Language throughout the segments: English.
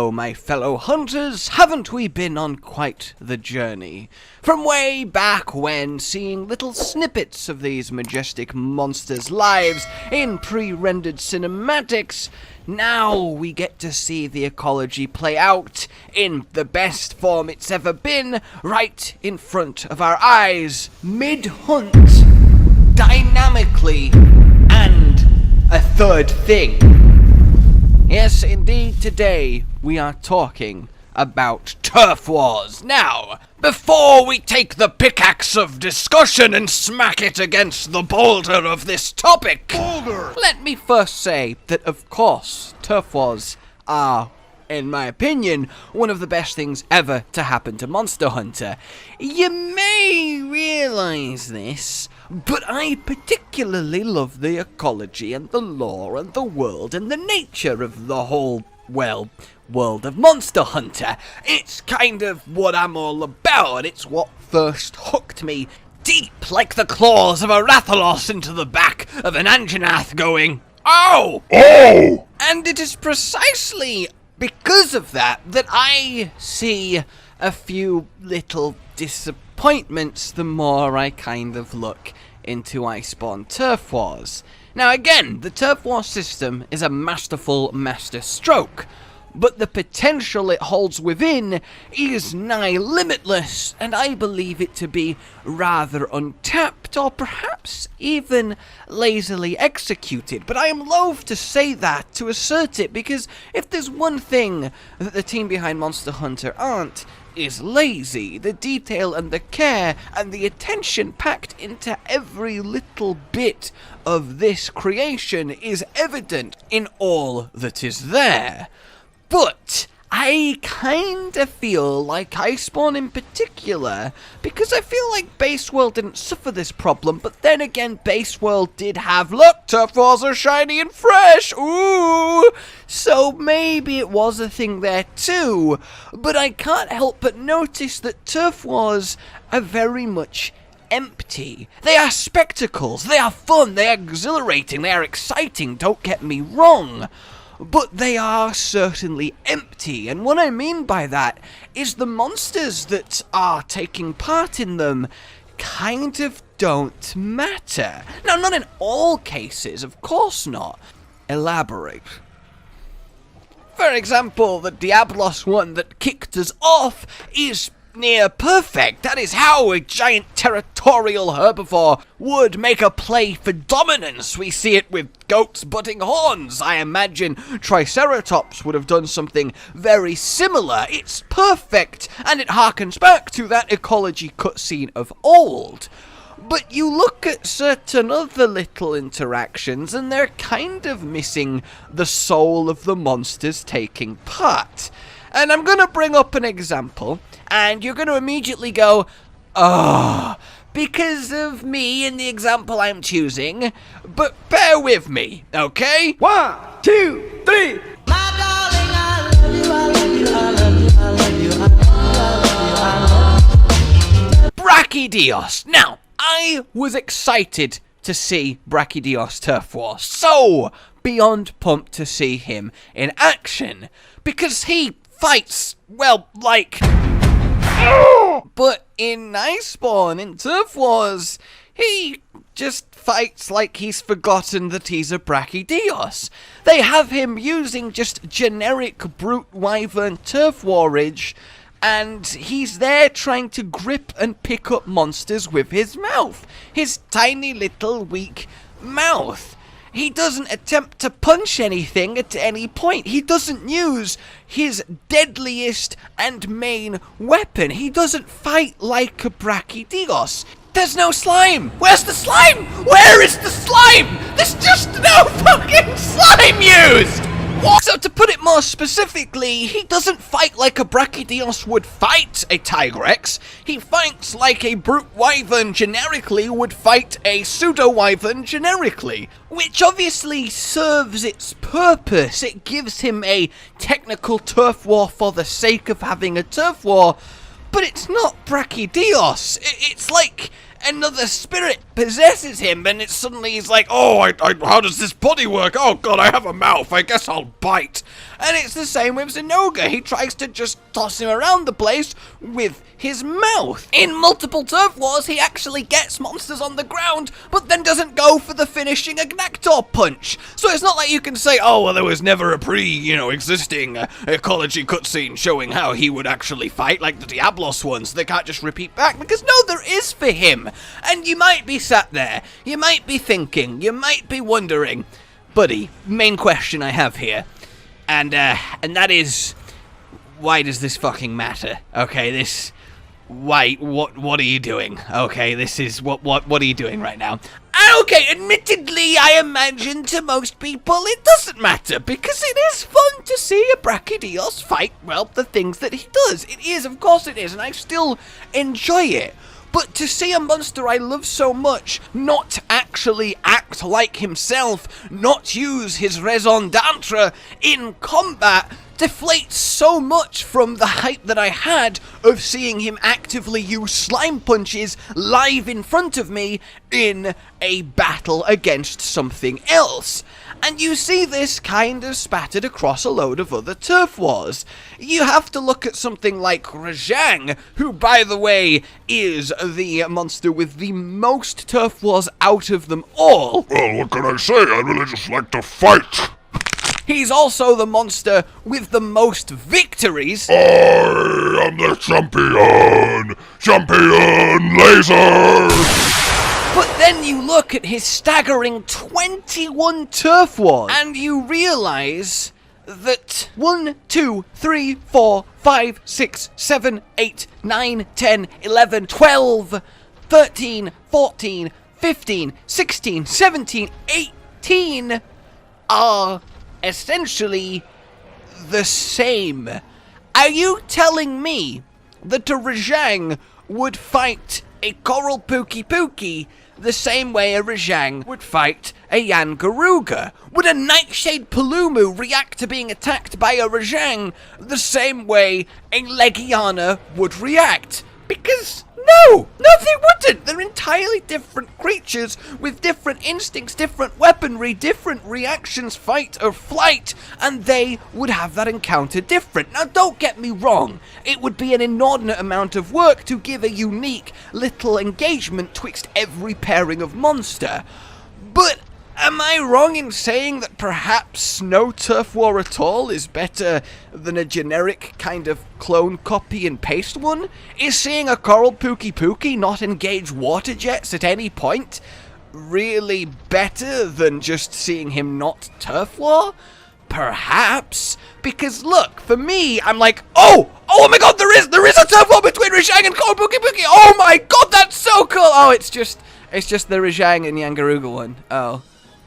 hello, my fellow hunters. Haven't we been on quite the journey? From way back when, seeing little snippets of these majestic monsters' lives in pre-rendered cinematics, now we get to see the ecology play out in the best form it's ever been, right in front of our eyes, mid-hunt, dynamically, and a third thing. Yes, indeed, today we are talking about Turf Wars. Now, before we take the pickaxe of discussion and smack it against the boulder of this topic, let me first say that, of course, Turf Wars are, in my opinion, one of the best things ever to happen to Monster Hunter. You may realize this, but I particularly love the ecology and the lore and the world and the nature of the whole, well, world of Monster Hunter. It's kind of what I'm all about. It's what first hooked me deep like the claws of a Rathalos into the back of an Anjanath going, "Oh! Oh!" And it is precisely because of that I see a few little disappointments the more I kind of look into Iceborne Turf Wars. Now again, the Turf War system is a masterful masterstroke, but the potential it holds within is nigh limitless, and I believe it to be rather untapped, or perhaps even lazily executed. But I am loath to say that, to assert it, because if there's one thing that the team behind Monster Hunter aren't, is lazy. The detail and the care and the attention packed into every little bit of this creation is evident in all that is there. But I kinda feel like Iceborne in particular, because I feel like Base World didn't suffer this problem, but then again Base World did have, look, Turf Wars are shiny and fresh, ooh! So maybe it was a thing there too, but I can't help but notice that Turf Wars are very much empty. They are spectacles, they are fun, they are exhilarating, they are exciting, don't get me wrong. But they are certainly empty, and what I mean by that is the monsters that are taking part in them kind of don't matter. Now, not in all cases, of course not. Elaborate. For example, the Diablos one that kicked us off is near perfect. That is how a giant territorial herbivore would make a play for dominance. We see it with goats butting horns. I imagine Triceratops would have done something very similar. It's perfect, and it harkens back to that ecology cutscene of old. But you look at certain other little interactions and they're kind of missing the soul of the monsters taking part. And I'm going to bring up an example, and you're going to immediately go, "Oh," because of me and the example I'm choosing, but bear with me, okay? 1, 2, 3. My darling, I love you, I love you, I love you, I love you, I love you, I love you. Brachydios. Now, I was excited to see Brachydios Turf Wars, so beyond pumped to see him in action, because he fights, well, like... But in Iceborne, in Turf Wars, he just fights like he's forgotten that he's a Brachydios. They have him using just generic brute wyvern turf warage, and he's there trying to grip and pick up monsters with his mouth. His tiny little weak mouth. He doesn't attempt to punch anything at any point. He doesn't use his deadliest and main weapon. He doesn't fight like a Brachydios. There's no slime! Where's the slime? Where is the slime? There's just no fucking slime used! So to put it more specifically, he doesn't fight like a Brachydios would fight a Tigrex. He fights like a brute wyvern generically would fight a pseudo wyvern generically, which obviously serves its purpose. It gives him a technical turf war for the sake of having a turf war, but it's not Brachydios. It's like another spirit possesses him, and it's suddenly he's like, oh, how does this body work? Oh god, I have a mouth, I guess I'll bite. And it's the same with Zinogre. He tries to just toss him around the place with his mouth. In multiple Turf Wars, he actually gets monsters on the ground, but then doesn't go for the finishing Agnactor punch. So it's not like you can say, oh, well, there was never a existing ecology cutscene showing how he would actually fight, like the Diablos ones. They can't just repeat back, because no, there is for him. And you might be sat there, you might be thinking, you might be wondering, buddy, main question I have here, and that is, why does this fucking matter? Okay, what are you doing? Okay, this is, what are you doing right now? Okay, admittedly, I imagine to most people it doesn't matter, because it is fun to see a Brachydios fight, well, the things that he does. It is, of course it is, and I still enjoy it. But to see a monster I love so much not actually act like himself, not use his raison d'etre in combat, deflates so much from the hype that I had of seeing him actively use slime punches live in front of me in a battle against something else. And you see this kind of spattered across a load of other Turf Wars. You have to look at something like Rajang, who, by the way, is the monster with the most Turf Wars out of them all. Well, what can I say? I really just like to fight. He's also the monster with the most victories. I am the champion! Champion Laser! But then you look at his staggering 21 Turf Wars, and you realize that 1, 2, 3, 4, 5, 6, 7, 8, 9, 10, 11, 12, 13, 14, 15, 16, 17, 18 are essentially the same. Are you telling me that a Rajang would fight a Coral Pookie the same way a Rajang would fight a Yangaruga? Would a Nightshade Palumu react to being attacked by a Rajang the same way a Legiana would react? Because no, they wouldn't. They're entirely different creatures with different instincts, different weaponry, different reactions, fight or flight, and they would have that encounter different. Now, don't get me wrong. It would be an inordinate amount of work to give a unique little engagement twixt every pairing of monster. But am I wrong in saying that perhaps no Turf War at all is better than a generic kind of clone copy and paste one? Is seeing a Coral Pookie not engage water jets at any point really better than just seeing him not Turf War? Perhaps. Because look, for me, I'm like, oh my god, there is a Turf War between Rajang and Coral Pookie! Oh my god, that's so cool! Oh, it's just the Rajang and Yangaruga one. Oh.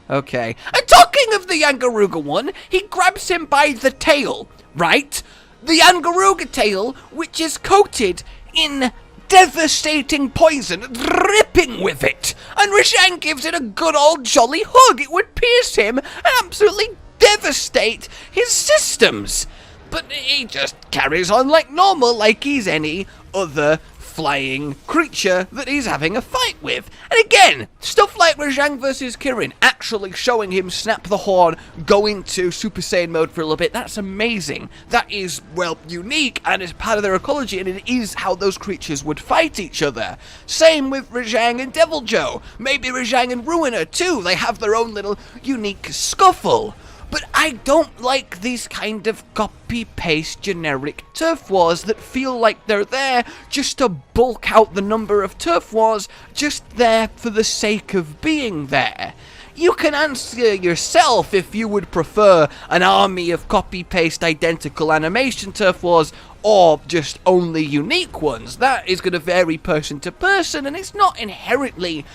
Okay. And talking of the Yangaruga one, he grabs him by the tail, right? The Yangaruga tail, which is coated in devastating poison, dripping with it. And Rajang gives it a good old jolly hug. It would pierce him and absolutely devastate his systems. But he just carries on like normal, like he's any other flying creature that he's having a fight with. And again, stuff like Rajang versus Kirin, actually showing him snap the horn, go into Super Saiyan mode for a little bit, that's amazing. That is, well, unique, and is part of their ecology, and it is how those creatures would fight each other. Same with Rajang and Devil Joe. Maybe Rajang and Ruiner too, they have their own little unique scuffle. But I don't like these kind of copy-paste generic Turf Wars that feel like they're there just to bulk out the number of Turf Wars, just there for the sake of being there. You can answer yourself if you would prefer an army of copy-paste identical animation Turf Wars or just only unique ones. That is going to vary person to person, and it's not inherently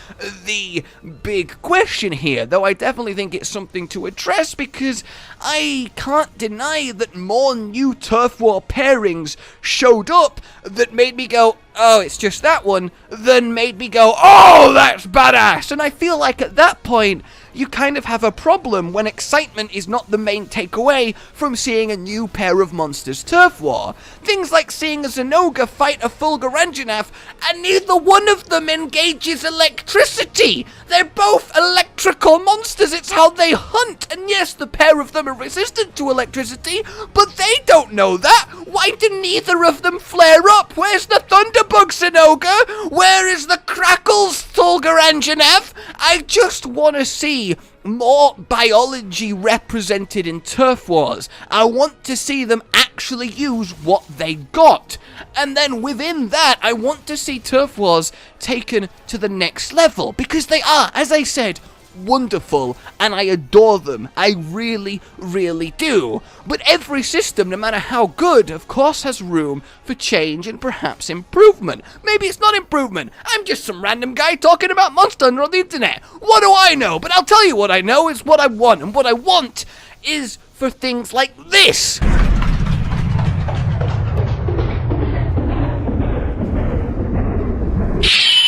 the big question here, though I definitely think it's something to address, because I can't deny that more new Turf War pairings showed up that made me go, oh, it's just that one, than made me go, oh, that's badass. And I feel like at that point, you kind of have a problem when excitement is not the main takeaway from seeing a new pair of monsters turf war. Things like seeing a Zinogre fight a Fulguranjanath, and neither one of them engages electricity! They're both electrical monsters, it's how they hunt, and yes, the pair of them are resistant to electricity, but they don't know that! Why do neither of them flare up? Where's the Thunderbug Zinogre? Where is the Crackles Fulguranjanath? I just want to see more biology represented in Turf Wars. I want to see them actually use what they got. And then within that, I want to see Turf Wars taken to the next level, because they are, as I said, wonderful, and I adore them. I really, really do. But every system, no matter how good, of course has room for change and perhaps improvement. Maybe it's not improvement. I'm just some random guy talking about Monster Hunter on the internet. What do I know? But I'll tell you what I know is what I want, and what I want is for things like this.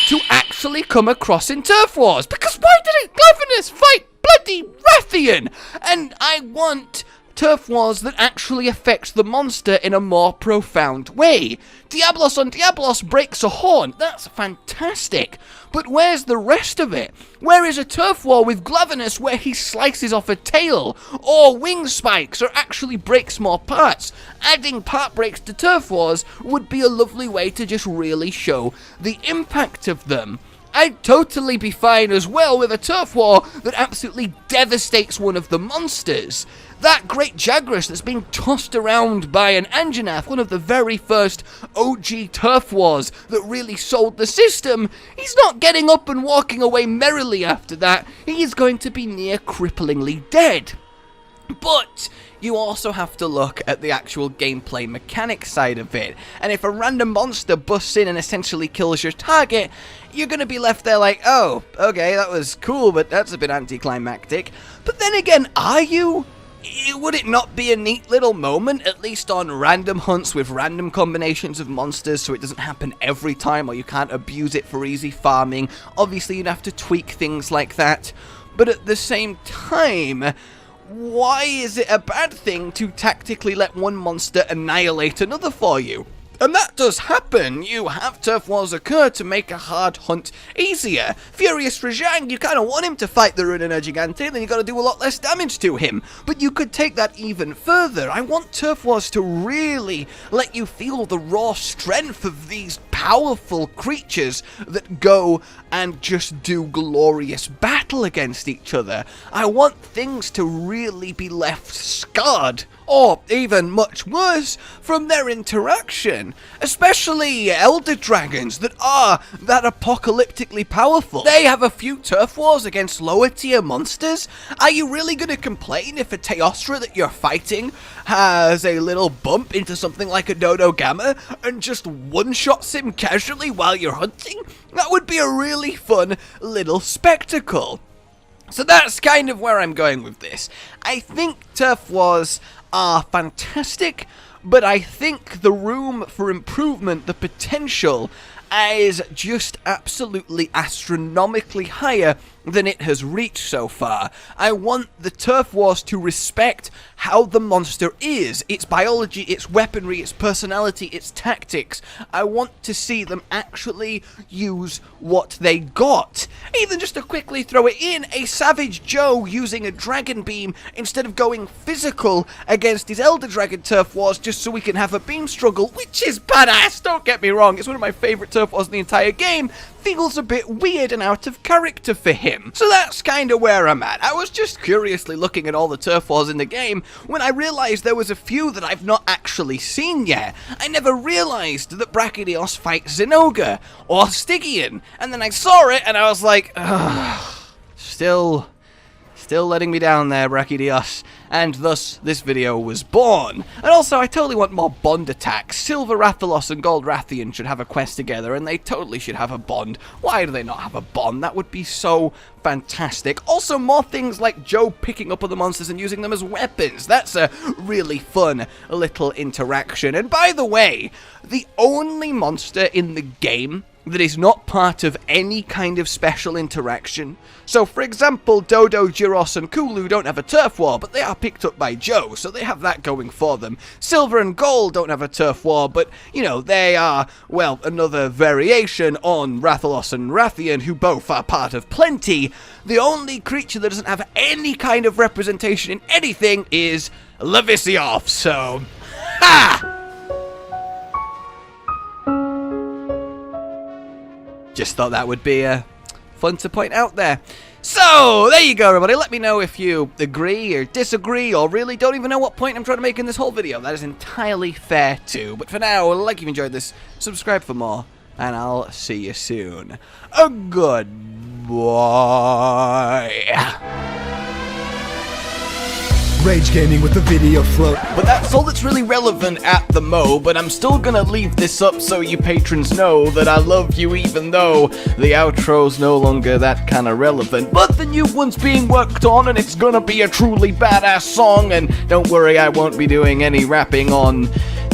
To actually come across in Turf Wars, because why didn't Glavenus fight bloody Rathian? And I want Turf Wars that actually affects the monster in a more profound way. Diablos on Diablos breaks a horn, that's fantastic, but where's the rest of it? Where is a Turf War with Glavenus where he slices off a tail, or wing spikes, or actually breaks more parts? Adding part breaks to Turf Wars would be a lovely way to just really show the impact of them. I'd totally be fine as well with a Turf War that absolutely devastates one of the monsters. That great Jagras that's being tossed around by an Anjanath, one of the very first OG Turf Wars that really sold the system, he's not getting up and walking away merrily after that. He is going to be near cripplingly dead. But you also have to look at the actual gameplay mechanic side of it, and if a random monster busts in and essentially kills your target, you're going to be left there like, oh, okay, that was cool, but that's a bit anticlimactic. But then again, are you? Would it not be a neat little moment, at least on random hunts with random combinations of monsters, so it doesn't happen every time, or you can't abuse it for easy farming? Obviously, you'd have to tweak things like that, but at the same time, why is it a bad thing to tactically let one monster annihilate another for you? And that does happen. You have Turf Wars occur to make a hard hunt easier. Furious Rajang, you kind of want him to fight the Runina Gigante, then you got to do a lot less damage to him. But you could take that even further. I want Turf Wars to really let you feel the raw strength of these powerful creatures that go and just do glorious battle against each other. I want things to really be left scarred, or even much worse, from their interaction. Especially Elder Dragons that are that apocalyptically powerful. They have a few Turf Wars against lower tier monsters. Are you really going to complain if a Teostra that you're fighting has a little bump into something like a Dodo Gamma and just one-shots him casually while you're hunting? That would be a really fun little spectacle. So that's kind of where I'm going with this. I think Turf Wars are fantastic, but I think the room for improvement, the potential, is just absolutely astronomically higher than it has reached so far. I want the Turf Wars to respect how the monster is, its biology, its weaponry, its personality, its tactics. I want to see them actually use what they got. Even just to quickly throw it in, a Savage Joe using a Dragon Beam instead of going physical against his Elder Dragon Turf Wars just so we can have a beam struggle, which is badass, don't get me wrong, it's one of my favourite Turf Wars in the entire game, feels a bit weird and out of character for him. So that's kind of where I'm at. I was just curiously looking at all the Turf Wars in the game when I realised there was a few that I've not actually seen yet. I never realised that Brachydios fights Zinogre or Stygian, and then I saw it and I was like, ugh, still letting me down there, Brachydios. And thus, this video was born. And also, I totally want more bond attacks. Silver Rathalos and Gold Rathian should have a quest together, and they totally should have a bond. Why do they not have a bond? That would be so fantastic. Also, more things like Joe picking up other monsters and using them as weapons. That's a really fun little interaction. And by the way, the only monster in the game that is not part of any kind of special interaction. So, for example, Dodo, Gyros, and Kulu don't have a turf war, but they are picked up by Joe, so they have that going for them. Silver and Gold don't have a turf war, but, you know, they are, well, another variation on Rathalos and Rathian, who both are part of Plenty. The only creature that doesn't have any kind of representation in anything is Levisioth, so... Ha! Just thought that would be fun to point out there. So, there you go, everybody. Let me know if you agree or disagree or really don't even know what point I'm trying to make in this whole video. That is entirely fair, too. But for now, like you've enjoyed this, subscribe for more, and I'll see you soon. Goodbye. Rage Gaming with the video flow. But that's all that's really relevant at the mo, but I'm still gonna leave this up so you patrons know that I love you even though the outro's no longer that kinda relevant. But the new one's being worked on and it's gonna be a truly badass song, and don't worry, I won't be doing any rapping on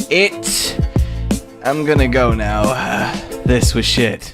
it. I'm gonna go now. This was shit.